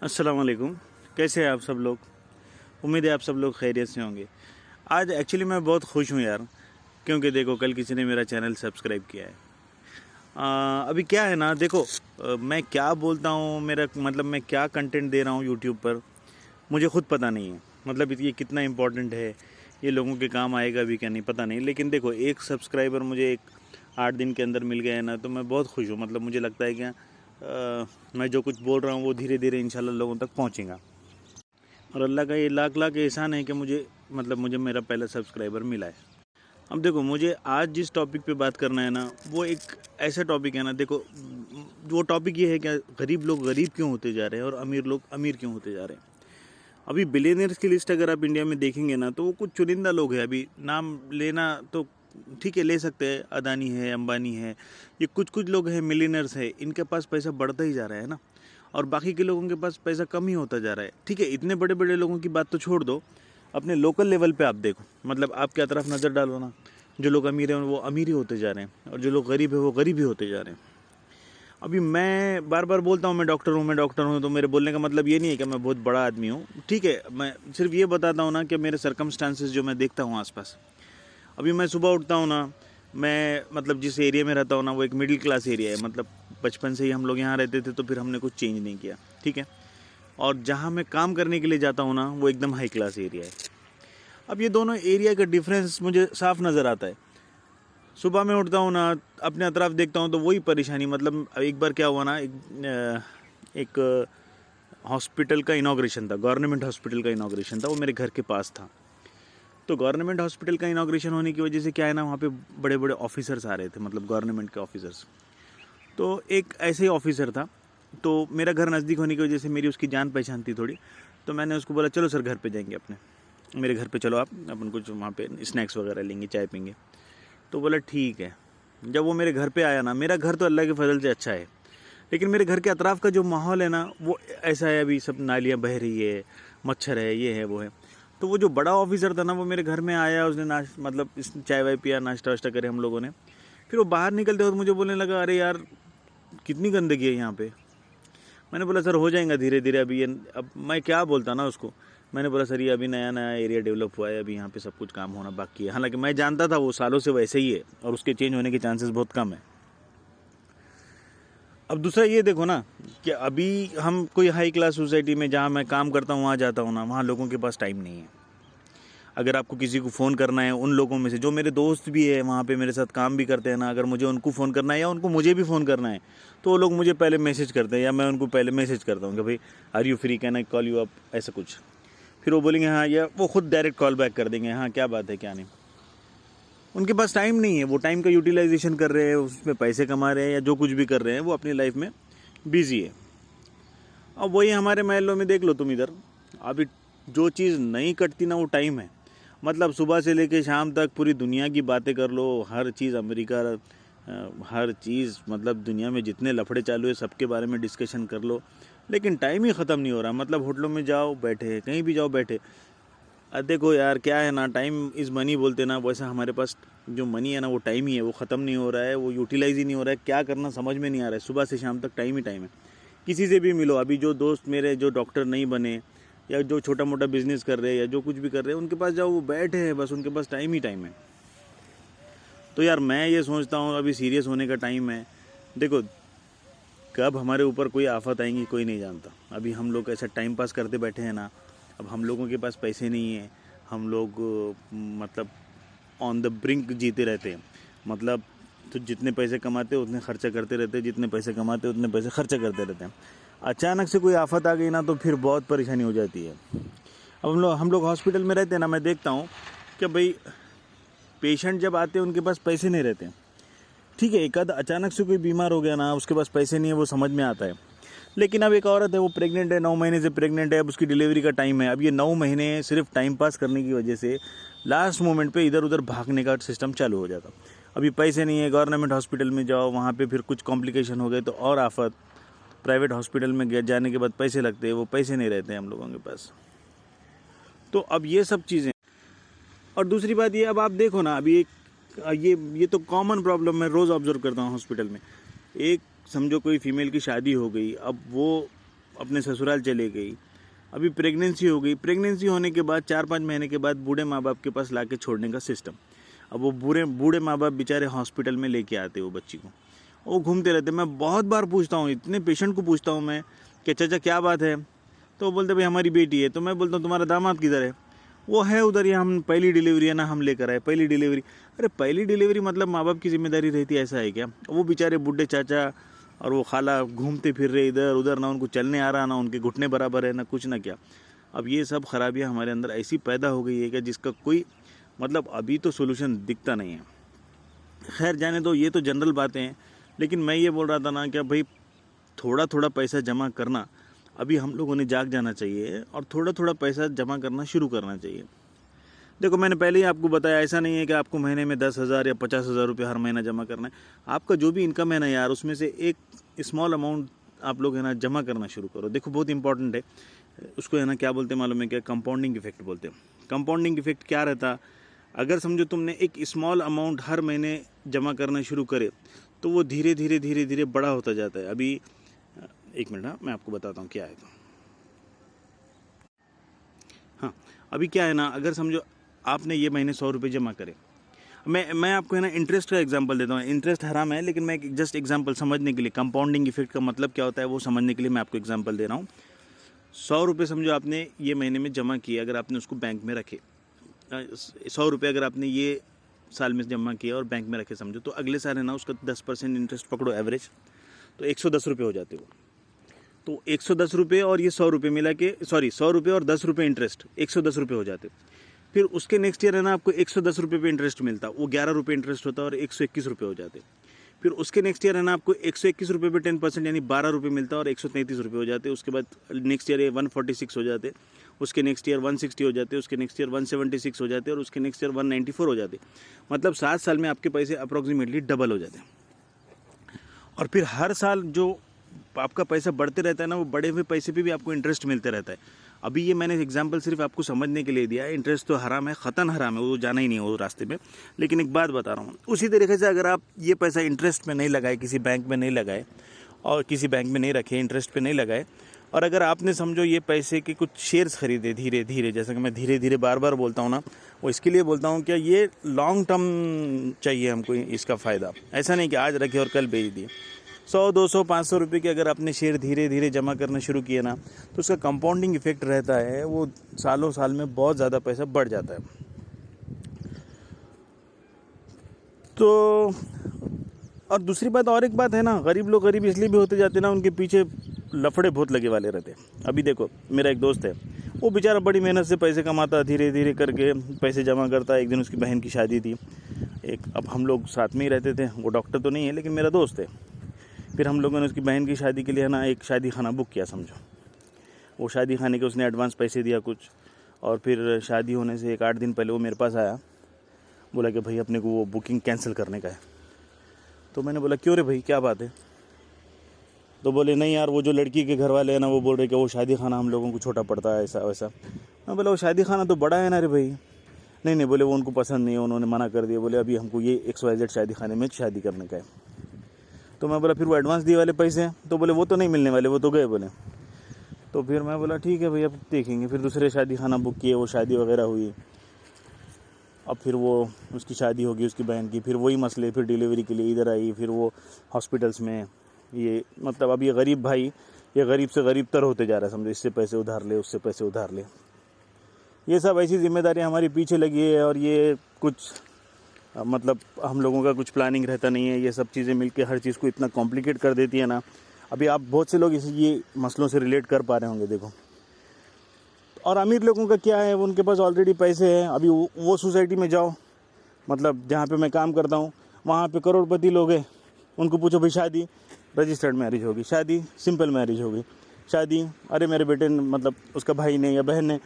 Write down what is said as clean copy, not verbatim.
अस्सलाम वालेकुम। कैसे हैं आप सब लोग? उम्मीद है आप सब लोग खैरियत से होंगे। आज एक्चुअली मैं बहुत खुश हूँ यार, क्योंकि देखो कल किसी ने मेरा चैनल सब्सक्राइब किया है। अभी क्या है ना, देखो मैं क्या बोलता हूँ, मेरा मतलब मैं क्या कंटेंट दे रहा हूँ यूट्यूब पर, मुझे खुद पता नहीं है। मतलब ये कितना इम्पोर्टेंट है, ये लोगों के काम आएगा भी क्या नहीं पता नहीं। लेकिन देखो एक सब्सक्राइबर मुझे 8 दिन के अंदर मिल गया है ना, तो मैं बहुत खुश हूँ। मतलब मुझे लगता है कि मैं जो कुछ बोल रहा हूँ वो धीरे धीरे इंशाल्लाह लोगों तक पहुँचेगा। और अल्लाह का ये लाख लाख एहसान है कि मुझे मेरा पहला सब्सक्राइबर मिला है। अब देखो मुझे आज जिस टॉपिक पे बात करना है ना, वो एक ऐसा टॉपिक है ना, देखो वो टॉपिक ये है कि गरीब लोग गरीब क्यों होते जा रहे हैं और अमीर लोग अमीर क्यों होते जा रहे हैं। अभी बिलियनियर्स की लिस्ट अगर आप इंडिया में देखेंगे ना, तो वो कुछ चुनिंदा लोग हैं। अभी नाम लेना तो ठीक है, ले सकते हैं, अदानी है, अंबानी है, ये कुछ कुछ लोग हैं, मिलियनर्स है, इनके पास पैसा बढ़ता ही जा रहा है ना, और बाकी के लोगों के पास पैसा कम ही होता जा रहा है। ठीक है, इतने बड़े बड़े लोगों की बात तो छोड़ दो, अपने लोकल लेवल पे आप देखो, मतलब आप क्या तरफ नज़र डालो ना, जो लोग अमीर हैं वो अमीर ही होते जा रहे हैं, और जो लोग गरीब है वो गरीब ही होते जा रहे हैं। अभी मैं बार बार बोलता हूँ मैं डॉक्टर हूँ, तो मेरे बोलने का मतलब ये नहीं है कि मैं बहुत बड़ा आदमी हूँ। ठीक है, मैं सिर्फ ये बताता हूँ ना कि मेरे सर्कमस्टांसेस जो मैं देखता हूँ आसपास। अभी मैं सुबह उठता हूँ ना, मैं मतलब जिस एरिया में रहता हूँ ना, वो एक मिडिल क्लास एरिया है। मतलब बचपन से ही हम लोग यहाँ रहते थे, तो फिर हमने कुछ चेंज नहीं किया। ठीक है, और जहाँ मैं काम करने के लिए जाता हूँ ना, वो एकदम हाई क्लास एरिया है। अब ये दोनों एरिया का डिफरेंस मुझे साफ नज़र आता है। सुबह में उठता हूँ ना, अपने अतराफ देखता हूँ तो वही परेशानी। मतलब एक बार क्या हुआ ना, एक हॉस्पिटल का इनाग्रेशन था, गवर्नमेंट हॉस्पिटल का इनाग्रेशन था, वो मेरे घर के पास था। तो गवर्नमेंट हॉस्पिटल का इनाग्रेशन होने की वजह से क्या है ना, वहाँ पे बड़े बड़े ऑफिसर्स आ रहे थे, मतलब गवर्नमेंट के ऑफिसर्स। तो एक ऐसे ही ऑफिसर था, तो मेरा घर नज़दीक होने की वजह से मेरी उसकी जान पहचान थी थोड़ी। तो मैंने उसको बोला चलो सर घर पे जाएंगे अपने, मेरे घर पे चलो आप, अपन कुछ वहाँ पे स्नैक्स वगैरह लेंगे, चाय पीएंगे। तो बोला ठीक है। जब वो मेरे घर पे आया ना, मेरा घर तो अल्लाह के फजल से अच्छा है, लेकिन मेरे घर के अतराफ़ का जो माहौल है ना, वो ऐसा है, अभी सब नालियाँ बह रही है, मच्छर है, ये है वो है। तो वो जो बड़ा ऑफिसर था ना, वो मेरे घर में आया, उसने मतलब इस चाय वाय पिया, नाश्ता वाश्ता करे हम लोगों ने। फिर वो बाहर निकलते वक्त मुझे बोलने लगा, अरे यार कितनी गंदगी है यहाँ पे। मैंने बोला सर हो जाएगा धीरे धीरे, अभी ये अब मैं क्या बोलता ना उसको। मैंने बोला सर ये अभी नया नया एरिया डेवलप हुआ है, अभी यहाँ पे सब कुछ काम होना बाकी है। हालांकि मैं जानता था वो सालों से वैसे ही है और उसके चेंज होने के चांसेस बहुत कम है। अब दूसरा ये देखो ना, कि अभी हम कोई हाई क्लास सोसाइटी में जहाँ मैं काम करता हूँ वहाँ जाता हूँ ना, वहाँ लोगों के पास टाइम नहीं है। अगर आपको किसी को फ़ोन करना है, उन लोगों में से जो मेरे दोस्त भी है वहाँ पे मेरे साथ काम भी करते हैं ना, अगर मुझे उनको फ़ोन करना है या उनको मुझे भी फ़ोन करना है, तो वो लोग मुझे पहले मैसेज करते हैं, या मैं उनको पहले मैसेज करता हूँ कि भाई are you free, can I call you up, ऐसा कुछ। फिर वो बोलेंगे हाँ, या वो खुद डायरेक्ट कॉल बैक कर देंगे, हाँ क्या बात है क्या नहीं। उनके पास टाइम नहीं है, वो टाइम का यूटिलाइजेशन कर रहे हैं, उसमें पैसे कमा रहे हैं, या जो कुछ भी कर रहे हैं वो अपनी लाइफ में बिजी है। अब वही हमारे महलों में देख लो तुम इधर, अभी जो चीज़ नहीं कटती ना वो टाइम है। मतलब सुबह से लेके शाम तक पूरी दुनिया की बातें कर लो, हर चीज़ अमेरिका, हर चीज़, मतलब दुनिया में जितने लफड़े चालू है सबके बारे में डिस्कशन कर लो, लेकिन टाइम ही ख़त्म नहीं हो रहा। मतलब होटलों में जाओ बैठे, कहीं भी जाओ बैठे। देखो यार क्या है ना, टाइम इज़ मनी बोलते ना, वैसा हमारे पास जो मनी है ना वो टाइम ही है, वो ख़त्म नहीं हो रहा है, वो यूटिलाइज ही नहीं हो रहा है। क्या करना समझ में नहीं आ रहा है, सुबह से शाम तक टाइम ही टाइम है। किसी से भी मिलो, अभी जो दोस्त मेरे जो डॉक्टर नहीं बने, या जो छोटा मोटा बिजनेस कर रहे हैं, या जो कुछ भी कर रहे हैं, उनके पास जाओ वो बैठे हैं, बस उनके पास टाइम ही टाइम है। तो यार मैं ये सोचता हूँ अभी सीरियस होने का टाइम है। देखो कब हमारे ऊपर कोई आफत आएंगी कोई नहीं जानता। अभी हम लोग ऐसा टाइम पास करते बैठे हैं ना, अब हम लोगों के पास पैसे नहीं है, हम लोग मतलब ऑन द ब्रिंक जीते रहते हैं। मतलब तो जितने पैसे कमाते हैं उतने खर्चा करते रहते हैं, जितने पैसे कमाते हैं उतने पैसे खर्चा करते रहते हैं। अचानक से कोई आफत आ गई ना, तो फिर बहुत परेशानी हो जाती है। अब हम लोग हॉस्पिटल में रहते हैं ना, मैं देखता हूँ कि भाई पेशेंट जब आते हैं उनके पास पैसे नहीं रहते हैं। ठीक है, एक आध अचानक से कोई बीमार हो गया ना, उसके पास पैसे नहीं है, वो समझ में आता है। लेकिन अब एक औरत है, वो प्रेग्नेंट है, 9 महीने से प्रेग्नेंट है, अब उसकी डिलीवरी का टाइम है। अब ये 9 महीने सिर्फ टाइम पास करने की वजह से लास्ट मोमेंट पे इधर उधर भागने का सिस्टम चालू हो जाता। अभी पैसे नहीं है, गवर्नमेंट हॉस्पिटल में जाओ, वहाँ पे फिर कुछ कॉम्प्लिकेशन हो गए तो और आफत। प्राइवेट हॉस्पिटल में जाने के बाद पैसे लगते हैं, वो पैसे नहीं रहते हैं हम लोगों के पास। तो अब ये सब चीज़ें, और दूसरी बात ये, अब आप देखो ना, अभी एक ये तो कॉमन प्रॉब्लम मैं रोज़ ऑब्जर्व करता हूँ हॉस्पिटल में। एक समझो कोई फीमेल की शादी हो गई, अब वो अपने ससुराल चले गई, अभी प्रेगनेंसी हो गई, प्रेगनेंसी होने के बाद 4-5 महीने के बाद बूढ़े माँ बाप के पास लाके छोड़ने का सिस्टम। अब वो बूढ़े माँ बाप बेचारे हॉस्पिटल में लेके आते वो बच्ची को, वो घूमते रहते। मैं बहुत बार पूछता हूँ, इतने पेशेंट को पूछता हूँ मैं कि चाचा क्या बात है, तो वो बोलते भाई हमारी बेटी है। तो मैं बोलता हूँ तुम्हारा दामाद किधर है, वो है उधर, ये हम पहली डिलीवरी है ना, हम लेकर आए पहली डिलीवरी। अरे पहली डिलीवरी मतलब माँ बाप की जिम्मेदारी रहती है, ऐसा है क्या? वो बेचारे बूढ़े चाचा और वो खाला घूमते फिर रहे इधर उधर, ना उनको चलने आ रहा, ना उनके घुटने बराबर है, ना कुछ ना क्या। अब ये सब खराबियाँ हमारे अंदर ऐसी पैदा हो गई है कि जिसका कोई मतलब अभी तो सोल्यूशन दिखता नहीं है। खैर जाने दो, ये तो जनरल बातें हैं। लेकिन मैं ये बोल रहा था ना कि भाई थोड़ा थोड़ा पैसा जमा करना अभी हम लोगों ने जाग जाना चाहिए और थोड़ा थोड़ा पैसा जमा करना शुरू करना चाहिए। देखो मैंने पहले ही आपको बताया, ऐसा नहीं है कि आपको महीने में 10,000 या 50,000 रुपये हर महीना जमा करना है। आपका जो भी इनकम है ना यार, उसमें से एक स्मॉल अमाउंट आप लोग है ना जमा करना शुरू करो। देखो बहुत इंपॉर्टेंट है, उसको है ना क्या बोलते हैं मालूम है क्या? कंपाउंडिंग इफेक्ट बोलते हैं। कंपाउंडिंग इफेक्ट क्या रहता? अगर समझो तुमने एक स्मॉल अमाउंट हर महीने जमा करना शुरू करे तो वो धीरे धीरे बड़ा होता जाता है। अभी एक मिनट, हाँ मैं आपको बताता हूँ क्या है। तो हाँ अभी क्या है ना, अगर समझो आपने ये महीने 100 रुपये जमा करे, मैं आपको है ना इंटरेस्ट का एग्जांपल देता हूँ। इंटरेस्ट हराम है, लेकिन मैं जस्ट एग्जांपल समझने के लिए, कंपाउंडिंग इफेक्ट का मतलब क्या होता है वो समझने के लिए मैं आपको एग्जांपल दे रहा हूँ। 100 रुपये समझो आपने ये महीने में जमा किए, अगर आपने उसको बैंक में रखे, 100 रुपये अगर आपने ये साल में जमा किया और बैंक में रखे समझो, तो अगले साल है ना उसका 10% इंटरेस्ट पकड़ो एवरेज, तो 110 रुपये हो जाते वो। तो 110 रुपये और ये 100 रुपये मिला के, सॉरी 100 रुपये और 10 रुपये इंटरेस्ट, 110 रुपये हो जाते। फिर उसके नेक्स्ट ईयर है ना आपको 110 रुपये पे इंटरेस्ट मिलता, वो 11 रुपये इंटरेस्ट होता और 121 रुपये हो जाते। फिर उसके नेक्स्ट ईयर है ना आपको 121 रुपये पे 10% यानी 12 रुपये मिलता और 133 रुपये हो जाते। उसके बाद नेक्स्ट ईयर 146 हो जाते, उसके नेक्स्ट ईयर 160 हो जाते, उसके नेक्स्ट ईयर 176 हो जाते और उसके नेक्स्ट ईयर 194 हो जाते। मतलब 7 साल में आपके पैसे अप्रॉक्सीमेटली डबल हो जाते। और फिर हर साल जो आपका पैसा बढ़ते रहता है ना, वो बढ़े हुए पैसे पे भी आपको इंटरेस्ट मिलते रहता है। अभी ये मैंने एग्जांपल सिर्फ आपको समझने के लिए दिया है। इंटरेस्ट तो हराम है, ख़तन हराम है, वो जाना ही नहीं है वो रास्ते में। लेकिन एक बात बता रहा हूँ, उसी तरीके से अगर आप ये पैसा इंटरेस्ट में नहीं लगाए, किसी बैंक में नहीं लगाए और किसी बैंक में नहीं रखे, इंटरेस्ट पे नहीं लगाए, और अगर आपने समझो ये पैसे के कुछ शेयर्स खरीदे धीरे धीरे, जैसा कि मैं धीरे धीरे बार बार बोलता हूँ ना, वो इसके लिए बोलता हूँ कि ये लॉन्ग टर्म चाहिए हमको इसका फ़ायदा। ऐसा नहीं कि आज रखे और कल बेच दिए। 100, 200, 500 रुपये के अगर आपने शेयर धीरे धीरे जमा करना शुरू किए ना, तो उसका कंपाउंडिंग इफेक्ट रहता है, वो सालों साल में बहुत ज़्यादा पैसा बढ़ जाता है। तो और दूसरी बात, और एक बात है ना, गरीब लोग गरीब इसलिए भी होते जाते ना, उनके पीछे लफड़े बहुत लगे वाले रहते हैं। अभी देखो मेरा एक दोस्त है, वो बेचारा बड़ी मेहनत से पैसे कमाता, धीरे धीरे करके पैसे जमा करता। एक दिन उसकी बहन की शादी थी, अब हम लोग साथ में ही रहते थे, वो डॉक्टर तो नहीं है लेकिन मेरा दोस्त है। फिर हम लोगों ने उसकी बहन की शादी के लिए ना एक शादी खाना बुक किया समझो। वो शादी खाने के उसने एडवांस पैसे दिया कुछ, और फिर शादी होने से 1-8 दिन पहले वो मेरे पास आया, बोला कि भाई अपने को वो बुकिंग कैंसिल करने का है। तो मैंने बोला क्यों रे भाई, क्या बात है? तो बोले नहीं यार, वो जो लड़की के घर वाले हैं ना, वो बोल रहे कि वो शादी खाना हम लोगों को छोटा पड़ता है, ऐसा वैसा। मैं बोला वो शादी खाना तो बड़ा है ना रे भाई। नहीं बोले वो उनको पसंद नहीं है, उन्होंने मना कर दिया, बोले अभी हमको ये XYZ शादी खाने में शादी करने का है। तो मैं बोला फिर वो एडवांस दिए वाले पैसे हैं? तो बोले वो तो नहीं मिलने वाले, वो तो गए बोले। तो फिर मैं बोला ठीक है भाई, अब देखेंगे। फिर दूसरे शादी खाना बुक किए, वो शादी वगैरह हुई, अब फिर वो उसकी शादी होगी उसकी बहन की, फिर वही मसले, फिर डिलीवरी के लिए इधर आई, फिर वो हॉस्पिटल्स में, ये मतलब अब ये गरीब भाई ये गरीब से गरीब तर होते जा रहा है समझो। इससे पैसे उधार ले, उससे पैसे उधार ले, ये सब ऐसी जिम्मेदारी हमारी पीछे लगी है। और ये कुछ मतलब हम लोगों का कुछ प्लानिंग रहता नहीं है, ये सब चीज़ें मिलके हर चीज़ को इतना कॉम्प्लिकेट कर देती है ना। अभी आप बहुत से लोग ये मसलों से रिलेट कर पा रहे होंगे देखो। और अमीर लोगों का क्या है, उनके पास ऑलरेडी पैसे हैं। अभी वो सोसाइटी में जाओ, मतलब जहाँ पे मैं काम करता हूँ, वहाँ पे करोड़पति लोग हैं, उनको पूछो भाई शादी रजिस्टर्ड मैरिज होगी, शादी सिंपल मैरिज होगी, शादी अरे मेरे बेटे मतलब उसका भाई ने या बहन ने